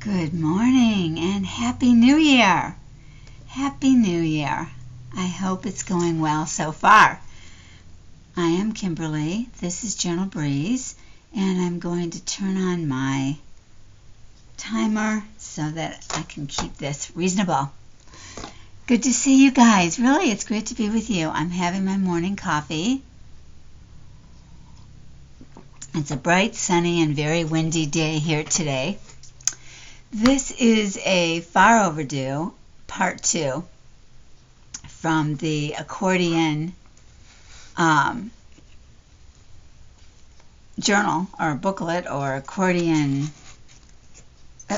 Good morning and Happy New Year! Happy New Year! I hope it's going well so far. I am Kimberly, this is Journal Breeze, and I'm going to turn on my timer so that I can keep this reasonable. Good to see you guys. Really, it's great to be with you. I'm having my morning coffee. It's a bright, sunny, and very windy day here today. This is a far overdue part 2 from the Accordion journal or booklet or accordion.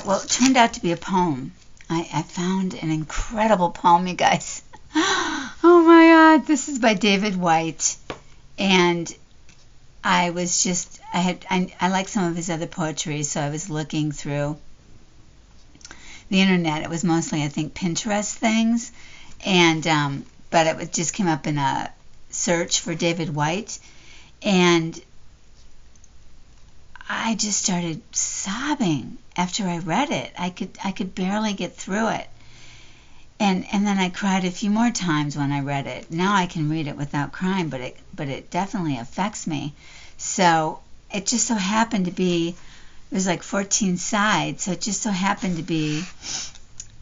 Well, it turned out to be a poem. I found an incredible poem, you guys. Oh my God, this is by David White, and I like some of his other poetry, so I was looking through the internet. It was mostly, I think, Pinterest things, and but it just came up in a search for David White, and I just started sobbing after I read it. I could barely get through it, and then I cried a few more times when I read it. Now I can read it without crying, but it definitely affects me. So it just so happened to be. It was like 14 sides, so it just so happened to be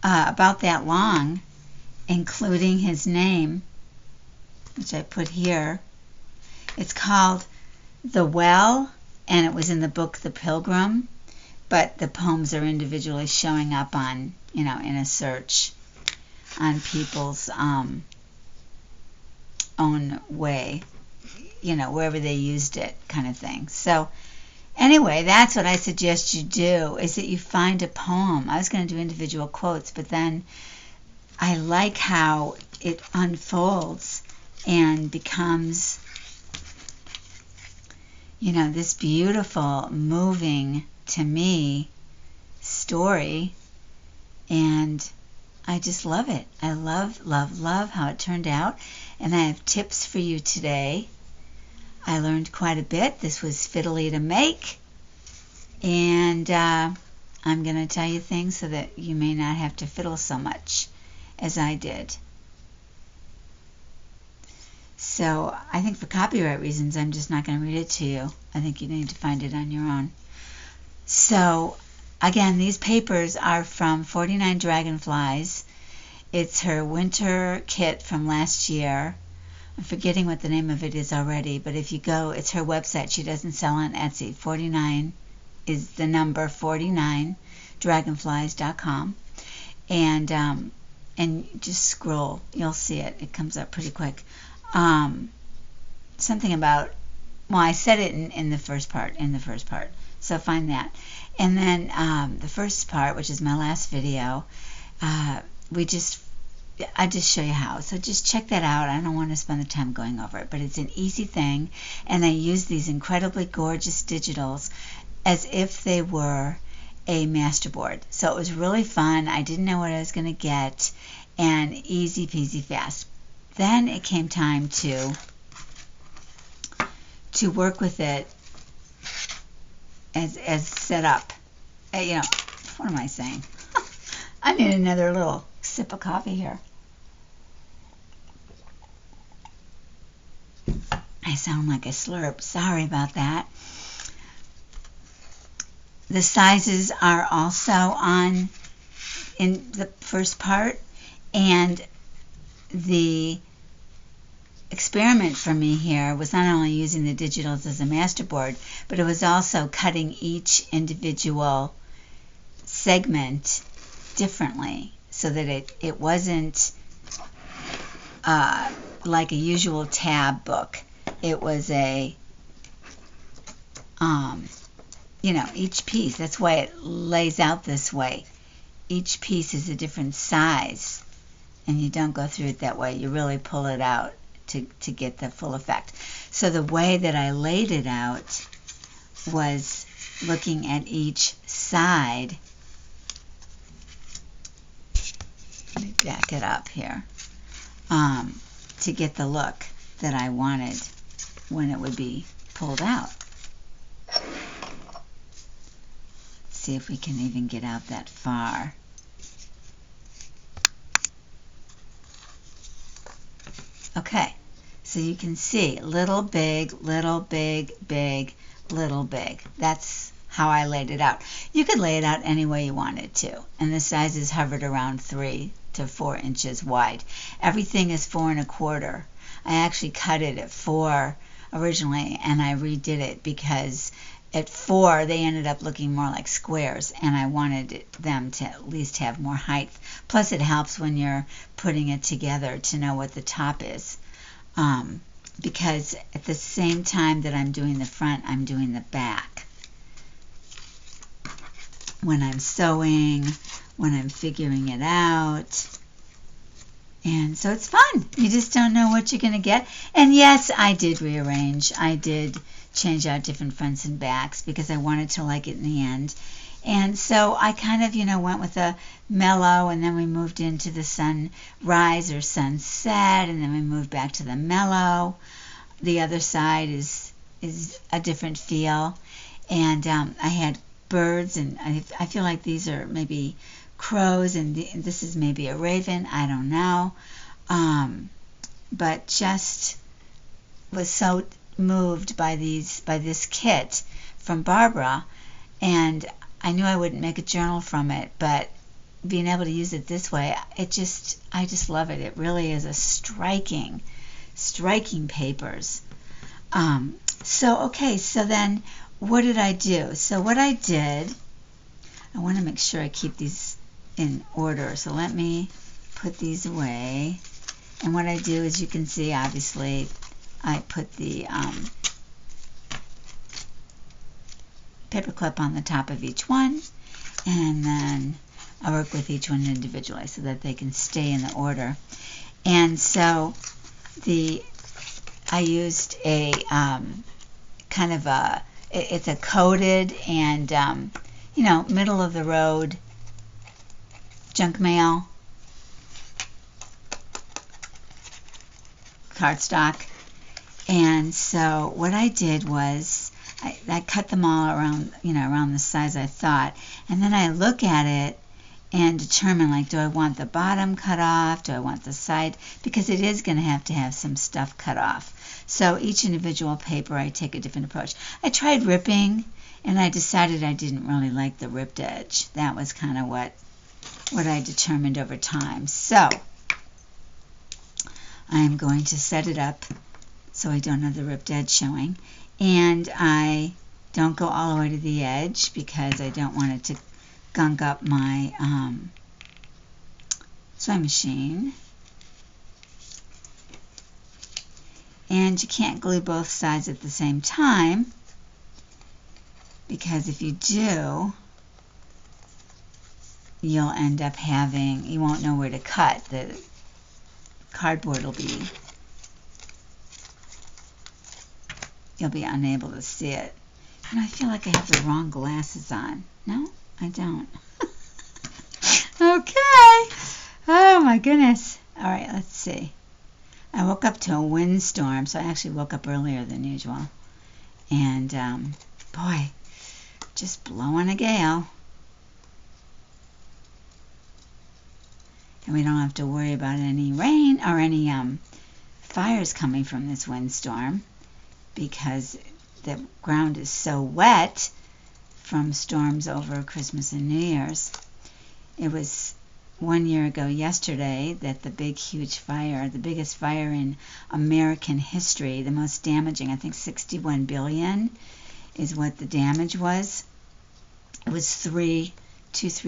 about that long, including his name, which I put here. It's called The Well, and it was in the book The Pilgrim, but the poems are individually showing up on, in a search on people's own way, wherever they used it, kind of thing. So anyway, that's what I suggest you do, is that you find a poem. I was going to do individual quotes, but then I like how it unfolds and becomes, this beautiful, moving, to me, story. And I just love it. I love, love, love how it turned out. And I have tips for you today. I learned quite a bit. This was fiddly to make, and I'm going to tell you things so that you may not have to fiddle so much as I did. So I think for copyright reasons, I'm just not going to read it to you. I think you need to find it on your own. So again, these papers are from 49 Dragonflies. It's her winter kit from last year. I'm forgetting what the name of it is already, but if you go, it's her website. She doesn't sell on Etsy. 49 is the number 49, dragonflies.com. And just scroll. You'll see it. It comes up pretty quick. Something about, I said it in the first part, So find that. And then the first part, which is my last video, I just show you how. So just check that out. I don't want to spend the time going over it, but it's an easy thing. And I use these incredibly gorgeous digitals as if they were a masterboard. So it was really fun. I didn't know what I was going to get, and easy peasy fast. Then it came time to work with it as set up. What am I saying? I need another little sip of coffee here. I sound like a slurp. Sorry about that. The sizes are also in the first part, and the experiment for me here was not only using the digitals as a masterboard, but it was also cutting each individual segment differently, so that it wasn't like a usual tab book. It was each piece. That's why it lays out this way. Each piece is a different size, and you don't go through it that way. You really pull it out to get the full effect. So the way that I laid it out was looking at each side. Let me back it up here, to get the look that I wanted when it would be pulled out. Let's see if we can even get out that far. Okay, so you can see little, big, little, big, big, little, big. That's how I laid it out. You could lay it out any way you wanted to, and the sizes hovered around 3 to 4 inches wide. Everything is 4 1/4. I actually cut it at 4 originally, and I redid it because at 4 they ended up looking more like squares, and I wanted them to at least have more height. Plus it helps when you're putting it together to know what the top is, because at the same time that I'm doing the front, I'm doing the back. When I'm sewing, when I'm figuring it out. And so it's fun. You just don't know what you're going to get. And yes, I did rearrange. I did change out different fronts and backs because I wanted to like it in the end. And so I kind of, went with a mellow, and then we moved into the sunrise or sunset, and then we moved back to the mellow. The other side is a different feel. And I had birds, and I feel like these are maybe crows, and this is maybe a raven. I don't know. But just was so moved by this kit from Barbara, and I knew I wouldn't make a journal from it, but being able to use it this way, I just love it. It really is a striking papers. So then what did I do? So what I did, I want to make sure I keep these in order. So let me put these away. And what I do is, you can see, obviously, I put the paper clip on the top of each one, and then I work with each one individually so that they can stay in the order. And so I used a kind of it's a coated and middle of the road junk mail cardstock. And so what I did was I cut them all around, around the size I thought, and then I look at it and determine, like, do I want the bottom cut off? Do I want the side? Because it is going to have some stuff cut off. So each individual paper, I take a different approach. I tried ripping, and I decided I didn't really like the ripped edge. That was kind of what I determined over time. So I'm going to set it up so I don't have the ripped edge showing. And I don't go all the way to the edge because I don't want it to gunk up my sewing machine. And you can't glue both sides at the same time, because if you do, you'll end up you won't know where to cut. The cardboard you'll be unable to see it. And I feel like I have the wrong glasses on. No, I don't. Okay. Oh my goodness. All right, let's see. I woke up to a windstorm, so I actually woke up earlier than usual. And boy, just blowing a gale. And we don't have to worry about any rain or any fires coming from this windstorm, because the ground is so wet from storms over Christmas and New Year's. It was 1 year ago yesterday that the big, huge fire, the biggest fire in American history, the most damaging, I think 61 billion is what the damage was. It was three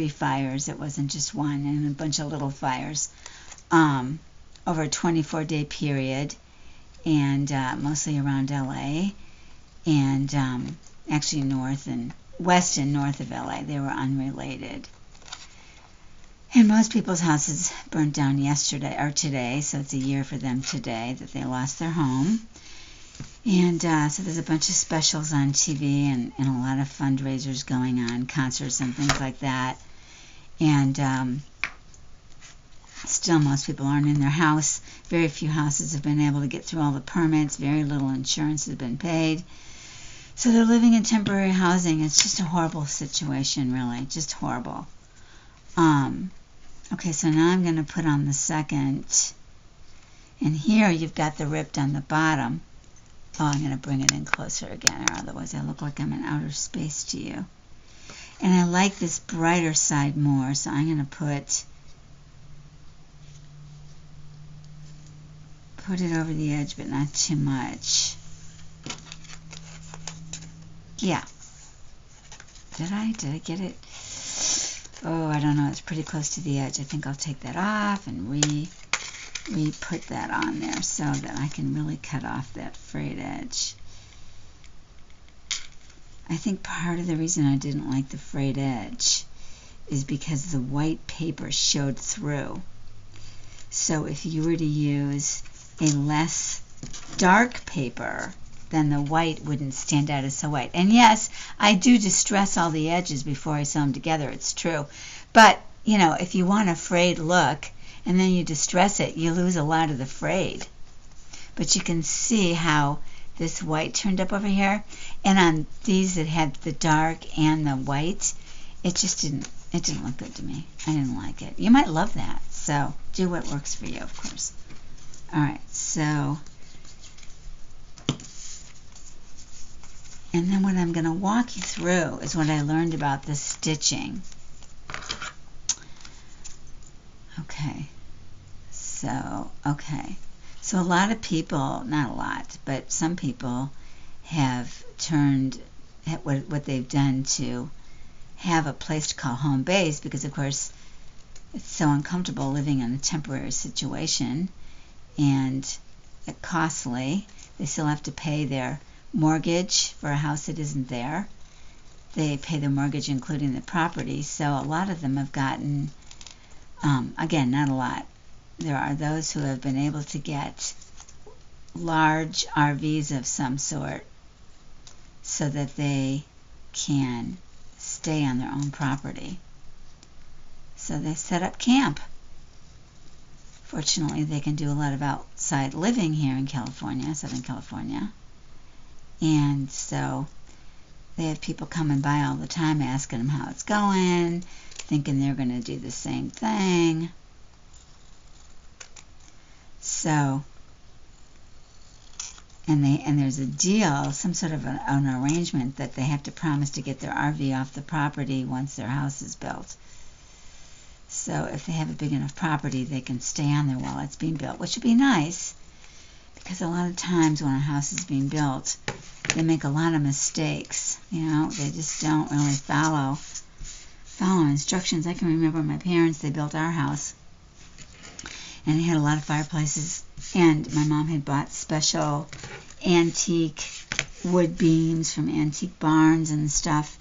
fires. It wasn't just one, and a bunch of little fires over a 24-day period, and mostly around LA, and actually west and north of LA. They were unrelated. And most people's houses burnt down yesterday or today, so it's a year for them today that they lost their home. And so there's a bunch of specials on TV and a lot of fundraisers going on, concerts and things like that. And still most people aren't in their house. Very few houses have been able to get through all the permits. Very little insurance has been paid. So they're living in temporary housing. It's just a horrible situation, really. Just horrible. Okay, so now I'm going to put on the second. And here you've got the ripped on the bottom. Oh, I'm going to bring it in closer again, or otherwise I look like I'm in outer space to you. And I like this brighter side more, so I'm going to put it over the edge, but not too much. Yeah. Did I get it? Oh, I don't know. It's pretty close to the edge. I think I'll take that off and re-put that on there so that I can really cut off that frayed edge. I think part of the reason I didn't like the frayed edge is because the white paper showed through. So if you were to use a less dark paper, then the white wouldn't stand out as so white. And yes, I do distress all the edges before I sew them together, it's true. But, you know, if you want a frayed look and then you distress it, you lose a lot of the frayed. But you can see how this white turned up over here, and on these that had the dark and the white, it just didn't look good to me. I didn't like it. You might love that, so do what works for you, of course. Alright, so, and then what I'm going to walk you through is what I learned about the stitching. Okay, so a lot of people, not a lot, but some people have turned what they've done to have a place to call home base, because of course it's so uncomfortable living in a temporary situation and costly. They still have to pay their mortgage for a house that isn't there. They pay the mortgage including the property, so a lot of them have gotten, again, not a lot. There are those who have been able to get large RVs of some sort so that they can stay on their own property. So they set up camp. Fortunately, they can do a lot of outside living here in California, Southern California. And so they have people coming by all the time asking them how it's going, thinking they're going to do the same thing. So, and there's a deal, some sort of an arrangement that they have to promise to get their RV off the property once their house is built. So if they have a big enough property, they can stay on there while it's being built, which would be nice, because a lot of times when a house is being built, they make a lot of mistakes. You know, they just don't really follow instructions. I can remember my parents, they built our house, and it had a lot of fireplaces, and my mom had bought special antique wood beams from antique barns and stuff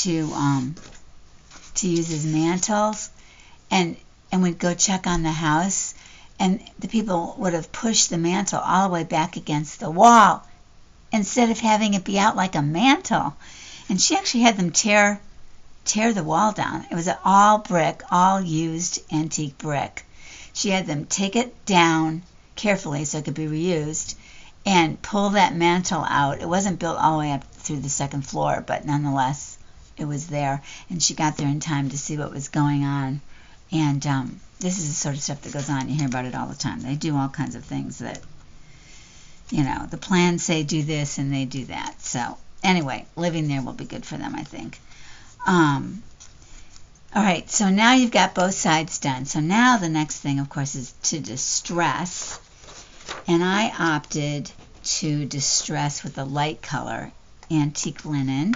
to use as mantles, and we'd go check on the house, and the people would have pushed the mantle all the way back against the wall instead of having it be out like a mantle. And she actually had them tear the wall down. It was all brick, all used antique brick. She had them take it down carefully so it could be reused and pull that mantle out. It wasn't built all the way up through the second floor, but nonetheless, it was there. And she got there in time to see what was going on. And this is the sort of stuff that goes on. You hear about it all the time. They do all kinds of things that, you know, the plans say do this and they do that. So anyway, living there will be good for them, I think. All right, so now you've got both sides done. So now the next thing, of course, is to distress. And I opted to distress with a light color, antique linen.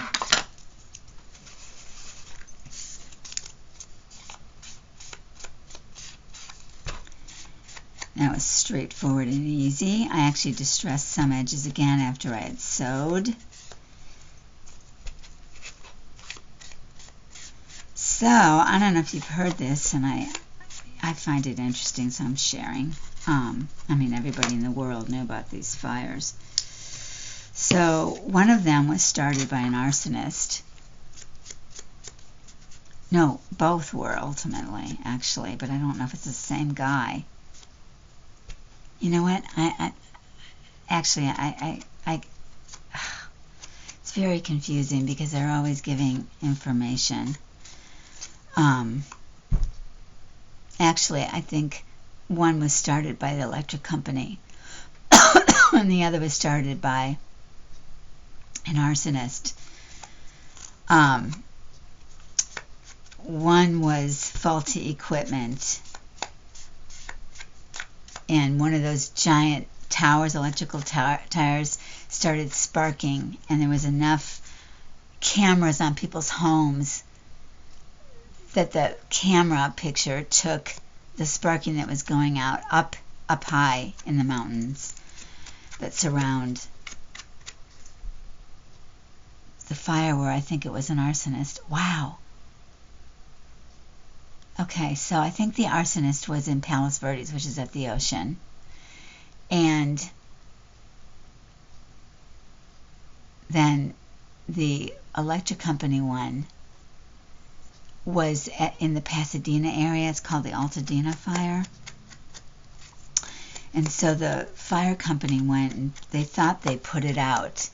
That was straightforward and easy. I actually distressed some edges again after I had sewed. So, I don't know if you've heard this, and I find it interesting, so I'm sharing. I mean, everybody in the world knew about these fires. So, one of them was started by an arsonist. No, both were ultimately, actually, but I don't know if it's the same guy. You know what? It's It's very confusing because they're always giving information. Actually, I think one was started by the electric company and the other was started by an arsonist. One was faulty equipment, and one of those giant towers, electrical towers, started sparking, and there was enough cameras on people's homes that the camera picture took the sparking that was going out up high in the mountains that surround the fire, where I think it was an arsonist. Wow. Okay, so I think the arsonist was in Palos Verdes, which is at the ocean. And then the electric company one was in the Pasadena area. It's called the Altadena fire. And so the fire company went and they thought they put it out.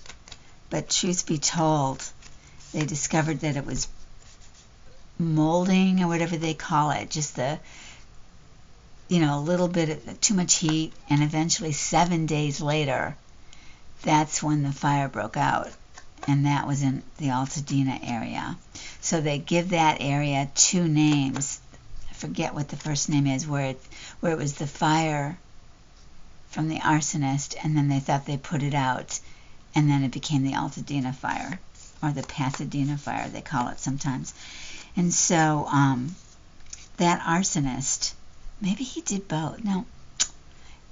But truth be told, they discovered that it was molding or whatever they call it, just a little bit of too much heat, and eventually 7 days later, that's when the fire broke out, and that was in the Altadena area. So they give that area two names. I forget what the first name is, where it was the fire from the arsonist, and then they thought they put it out, and then it became the Altadena fire, or the Pasadena fire, they call it sometimes. And so that arsonist, maybe he did both. No,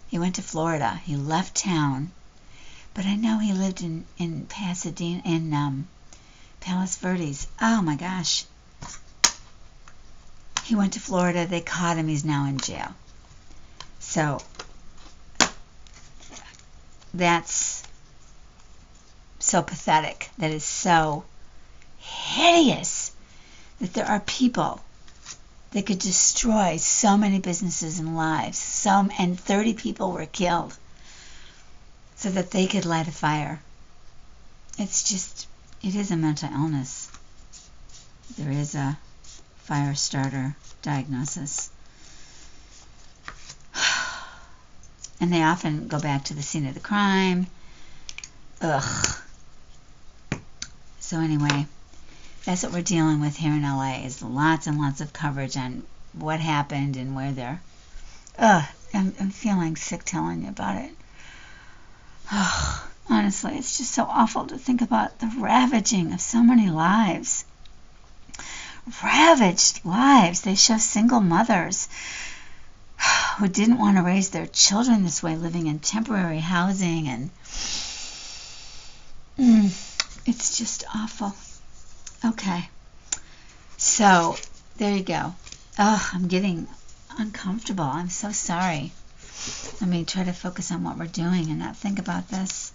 he went to Florida. He left town. But I know he lived in Pasadena, in Palos Verdes. Oh my gosh. He went to Florida. They caught him. He's now in jail. So that's so pathetic. That is so hideous that there are people that could destroy so many businesses and lives. And 30 people were killed so that they could light a fire. It is a mental illness. There is a fire starter diagnosis. And they often go back to the scene of the crime. Ugh. So anyway, that's what we're dealing with here in LA, is lots and lots of coverage on what happened and where they're... I'm feeling sick telling you about it. Honestly, it's just so awful to think about the ravaging of so many lives. Ravaged lives. They show single mothers who didn't want to raise their children this way, living in temporary housing, and it's just awful. Okay, so there you go. I'm getting uncomfortable. I'm so sorry. Let me try to focus on what we're doing and not think about this.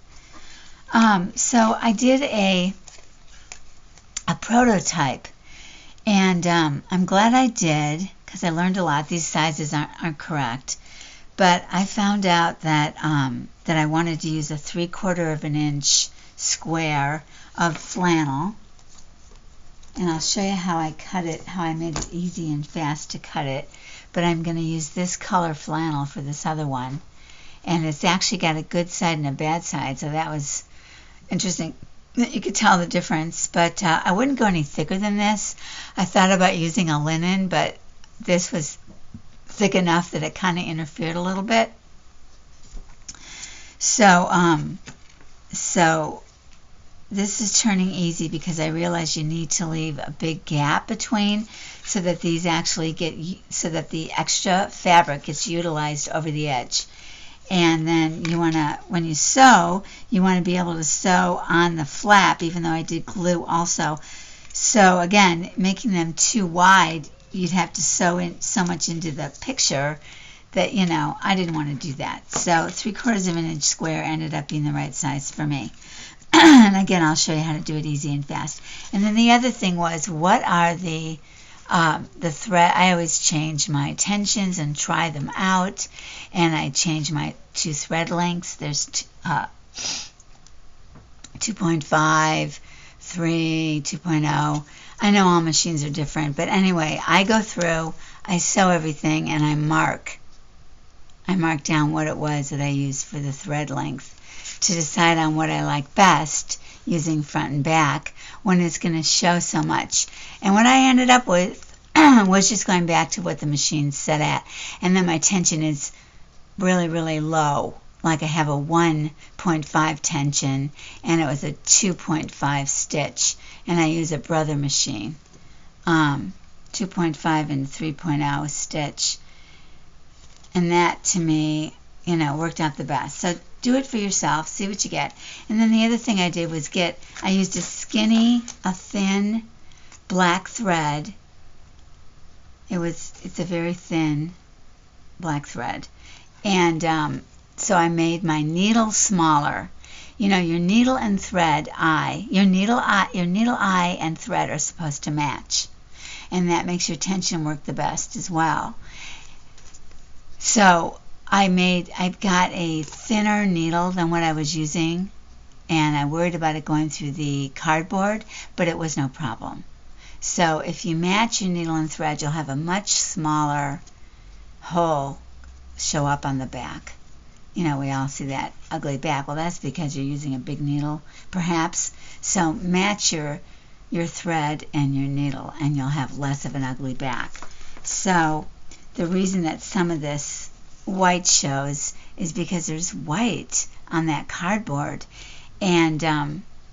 So I did a prototype, and I'm glad I did, because I learned a lot. These sizes aren't correct, but I found out that that I wanted to use a 3/4 of an inch square of flannel. And I'll show you how I cut it, how I made it easy and fast to cut it. But I'm going to use this color flannel for this other one. And it's actually got a good side and a bad side, so that was interesting. You could tell the difference. But I wouldn't go any thicker than this. I thought about using a linen, but this was thick enough that it kind of interfered a little bit. So this is turning easy because I realize you need to leave a big gap between, so that these actually so that the extra fabric gets utilized over the edge. And then when you sew, you want to be able to sew on the flap, even though I did glue also. So again, making them too wide, you'd have to sew in so much into the picture that, I didn't want to do that. So 3/4 of an inch square ended up being the right size for me. And again, I'll show you how to do it easy and fast. And then the other thing was, what are the thread? I always change my tensions and try them out, and I change my 2 thread lengths. There's 2.5, 3, 2.0. I know all machines are different, but anyway, I go through, I sew everything, and I mark down what it was that I used for the thread length to decide on what I like best using front and back when it's going to show so much. And what I ended up with was just going back to what the machine set at. And then my tension is really, really low. Like I have a 1.5 tension and it was a 2.5 stitch. And I use a brother machine. 2.5 and 3.0 stitch. And that to me, worked out the best. So do it for yourself, see what you get. And then the other thing I did was I used a thin black thread. It's a very thin black thread. And so I made my needle smaller. Your needle and thread eye, your needle eye and thread are supposed to match. And that makes your tension work the best as well. So I got a thinner needle than what I was using, and I worried about it going through the cardboard, but it was no problem. So if you match your needle and thread, you'll have a much smaller hole show up on the back. We all see that ugly back. Well, that's because you're using a big needle, perhaps. So match your thread and your needle, and you'll have less of an ugly back. So the reason that some of this white shows is because there's white on that cardboard. And,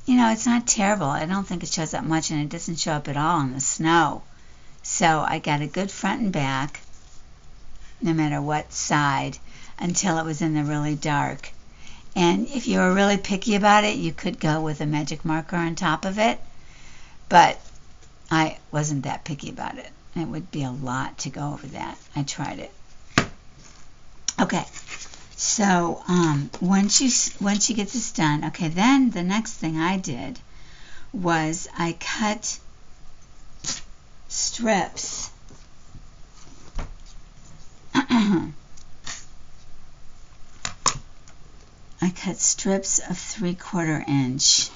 it's not terrible. I don't think it shows up much, and it doesn't show up at all on the snow. So I got a good front and back, no matter what side, until it was in the really dark. And if you were really picky about it, you could go with a magic marker on top of it. But I wasn't that picky about it. It would be a lot to go over that. I tried it. Okay, so once you get this done, okay, then the next thing I did was I cut strips. I cut strips of 3/4 inch.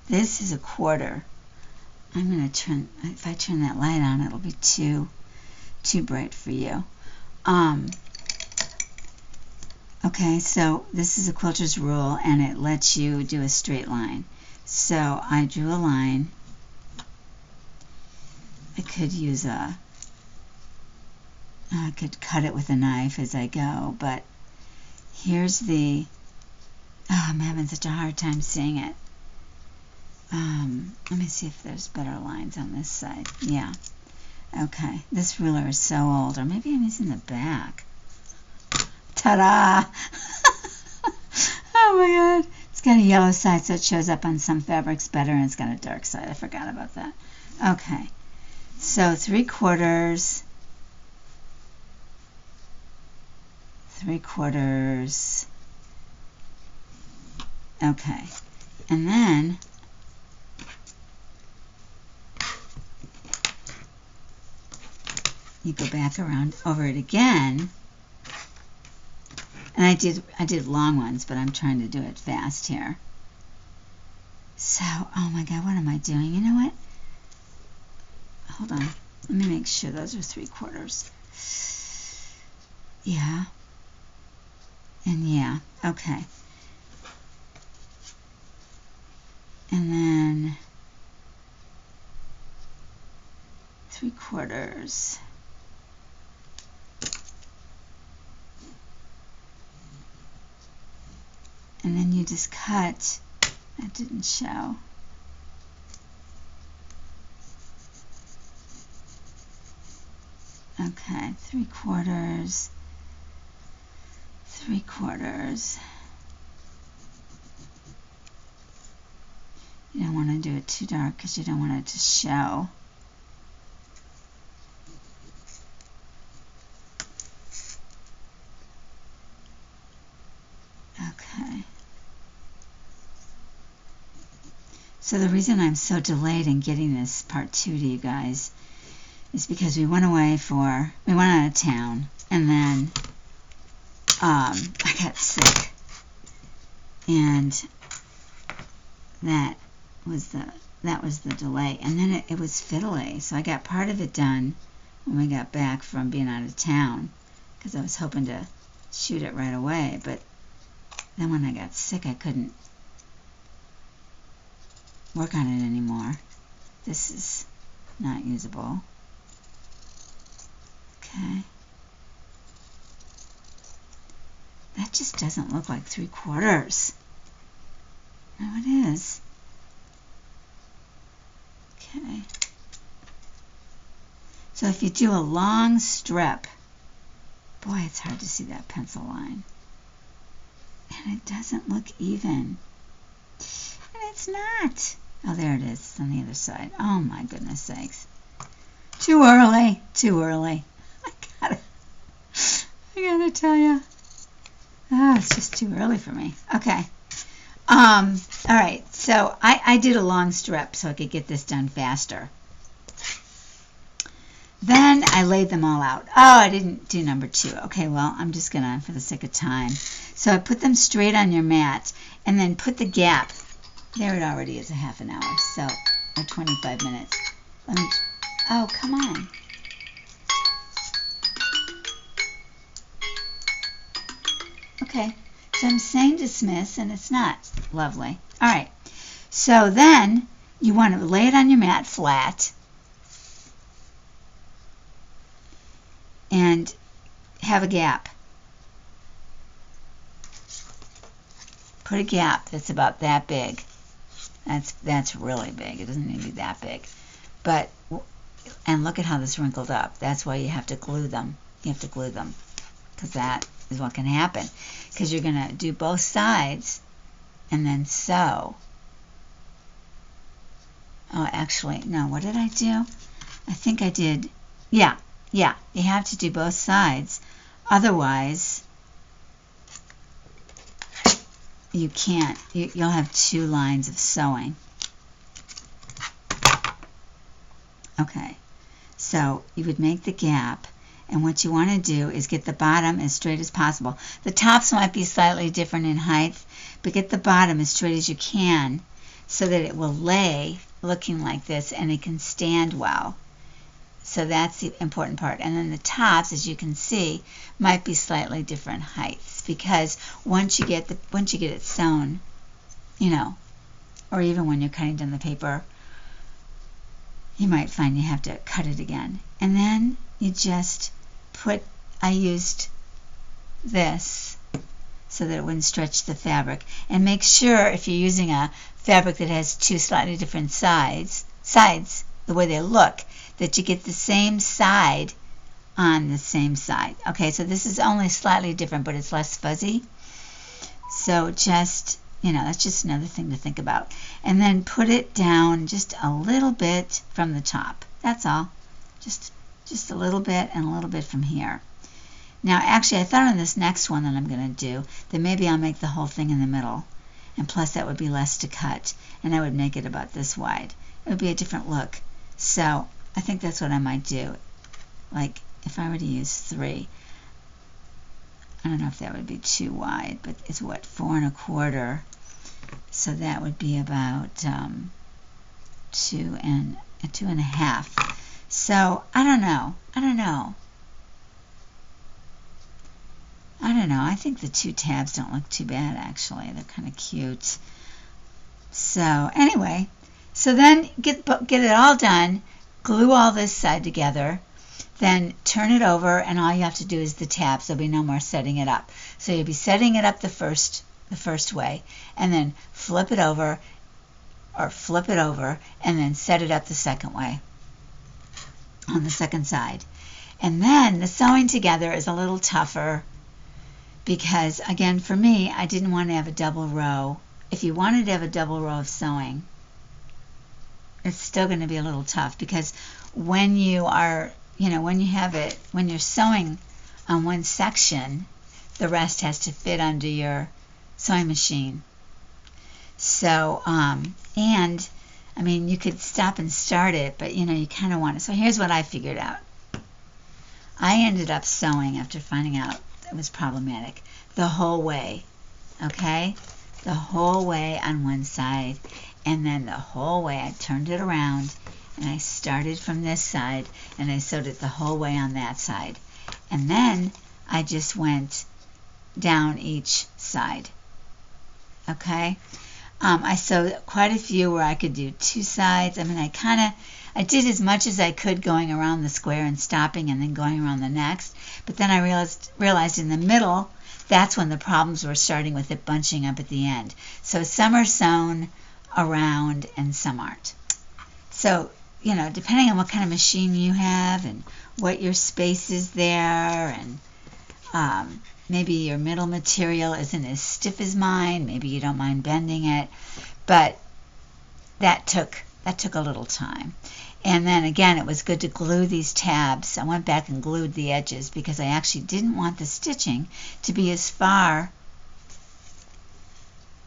This is a 1/4. I'm going to if I turn that light on, it'll be too bright for you. Okay, so this is a quilter's rule, and it lets you do a straight line. So I drew a line. I could cut it with a knife as I go, but here's I'm having such a hard time seeing it. Let me see if there's better lines on this side. Yeah. Okay. This ruler is so old, or maybe I'm using the back. Ta-da! Oh my God. It's got a yellow side, so it shows up on some fabrics better, and it's got a dark side. I forgot about that. Okay. So 3/4. 3/4. Okay. And then you go back around over it again, and I did long ones, but I'm trying to do it fast here. So, oh my God, what am I doing? You know what? Hold on. Let me make sure those are 3/4. Yeah. And yeah. Okay. And then 3/4. And then you just cut. That didn't show. Okay, 3/4. 3/4. You don't want to do it too dark because you don't want it to show. Okay. So the reason I'm so delayed in getting this part 2 to you guys is because we went out of town, and then I got sick, and that was the delay. And then it was fiddly, so I got part of it done when we got back from being out of town, because I was hoping to shoot it right away, but then when I got sick I couldn't work on it anymore. This is not usable. Okay. That just doesn't look like 3/4. No, it is. Okay. So if you do a long strip, boy, it's hard to see that pencil line. And it doesn't look even. And it's not. Oh, there it is. It's on the other side. Oh, my goodness sakes. Too early. Too early. I gotta tell you. Oh, it's just too early for me. Okay. All right. So I did a long strip so I could get this done faster. Then I laid them all out. Oh, I didn't do number 2. Okay, well, I'm just gonna, for the sake of time. So I put them straight on your mat, and then put the gap. There it already is, a half an hour, so, or 25 minutes. Let me, oh, come on. Okay, so I'm saying dismiss, and it's not. Lovely. All right, so then you want to lay it on your mat flat, and have a gap. Put a gap that's about that big. That's really big. It doesn't need to be that big. But, and look at how this wrinkled up. That's why you have to glue them. You have to glue them, because that is what can happen. Because you're going to do both sides and then sew. Oh, actually, no, what did I do? I think I did, yeah, you have to do both sides. Otherwise, you can't, you'll have 2 lines of sewing. Okay, so you would make the gap, and what you want to do is get the bottom as straight as possible. The tops might be slightly different in height, but get the bottom as straight as you can so that it will lay looking like this and it can stand well. So that's the important part. And then the tops, as you can see, might be slightly different heights, because once you get it sewn, you know, or even when you're cutting down the paper, you might find you have to cut it again. And then you just put, I used this so that it wouldn't stretch the fabric. And make sure, if you're using a fabric that has 2 slightly different sides, the way they look, that you get the same side on the same side. Okay, so this is only slightly different, but it's less fuzzy. So just, you know, that's just another thing to think about. And then put it down just a little bit from the top. That's all. Just a little bit and a little bit from here. Now, actually, I thought on this next one that I'm going to do that maybe I'll make the whole thing in the middle. And plus, that would be less to cut. And I would make it about this wide. It would be a different look. So I think that's what I might do. Like, if I were to use 3, I don't know if that would be too wide, but it's what, 4 1/4. So that would be about 2 1/2. So I don't know. I think the 2 tabs don't look too bad, actually. They're kind of cute. So anyway, so then get it all done. Glue all this side together. Then turn it over, and all you have to do is the tabs. There'll be no more setting it up. So you'll be setting it up the first way, and then flip it over, and then set it up the second way on the second side. And then the sewing together is a little tougher because, again, for me, I didn't want to have a double row. If you wanted to have a double row of sewing, it's still going to be a little tough, because when you are, when you're sewing on one section, the rest has to fit under your sewing machine. So, and I mean, you could stop and start it, but you kind of want it. So here's what I figured out. I ended up sewing after finding out it was problematic the whole way, okay? The whole way on one side, and then the whole way I turned it around, and I started from this side, and I sewed it the whole way on that side. And then I just went down each side, okay? I sewed quite a few where I could do two sides. I mean, I did as much as I could going around the square and stopping and then going around the next. But then I realized in the middle, that's when the problems were starting with it bunching up at the end. So some are sewn around and some aren't. So, depending on what kind of machine you have and what your space is there, and maybe your middle material isn't as stiff as mine. Maybe you don't mind bending it. But that took a little time. And then again, it was good to glue these tabs. I went back and glued the edges because I actually didn't want the stitching to be as far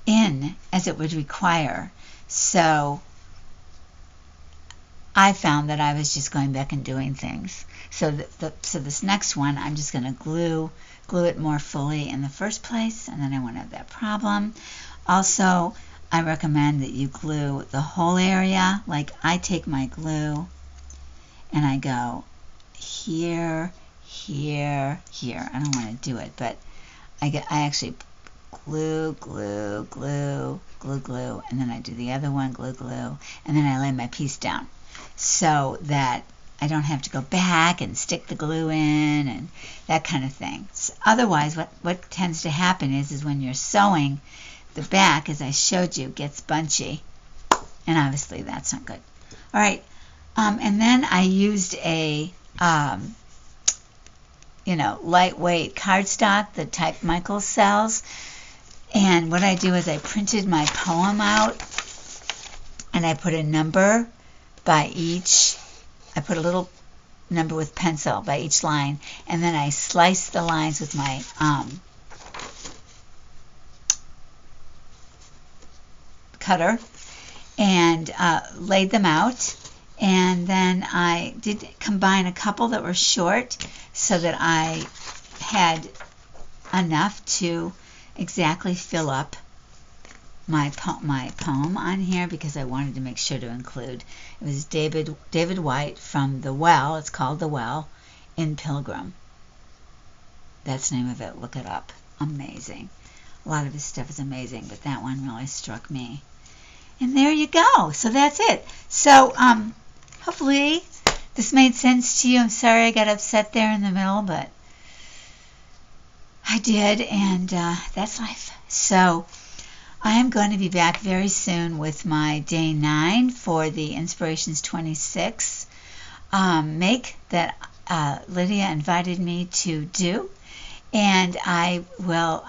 in as it would require. So I found that I was just going back and doing things. So this next one, I'm just going to glue it more fully in the first place, and then I won't have that problem. Also, I recommend that you glue the whole area. Like I take my glue and I go here, here, here. I don't want to do it, but I actually glue, glue, glue, glue, glue, and then I do the other one, glue, glue, and then I lay my piece down so that I don't have to go back and stick the glue in and that kind of thing. So otherwise, what tends to happen is when you're sewing, the back, as I showed you, gets bunchy, and obviously that's not good. All right, and then I used a lightweight cardstock, the type Michael sells, and what I do is I printed my poem out, and I put a number by each. I put a little number with pencil by each line, and then I sliced the lines with my cutter and laid them out, and then I did combine a couple that were short so that I had enough to exactly fill up my poem on here, because I wanted to make sure to include. It was David White from The Well. It's called The Well in Pilgrim. That's the name of it. Look it up. Amazing. A lot of his stuff is amazing, but that one really struck me. And there you go. So that's it. So hopefully this made sense to you. I'm sorry I got upset there in the middle, but I did, and that's life. So I am going to be back very soon with my day 9 for the Inspirations 26 make that Lydia invited me to do. And I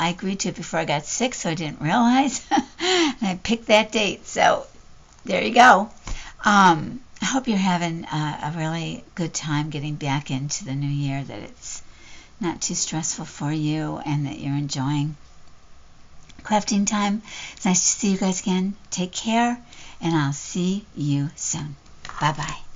agreed to it before I got sick, so I didn't realize. And I picked that date. So there you go. I hope you're having a really good time getting back into the new year, that it's not too stressful for you, and that you're enjoying crafting time. It's nice to see you guys again. Take care, and I'll see you soon. Bye-bye.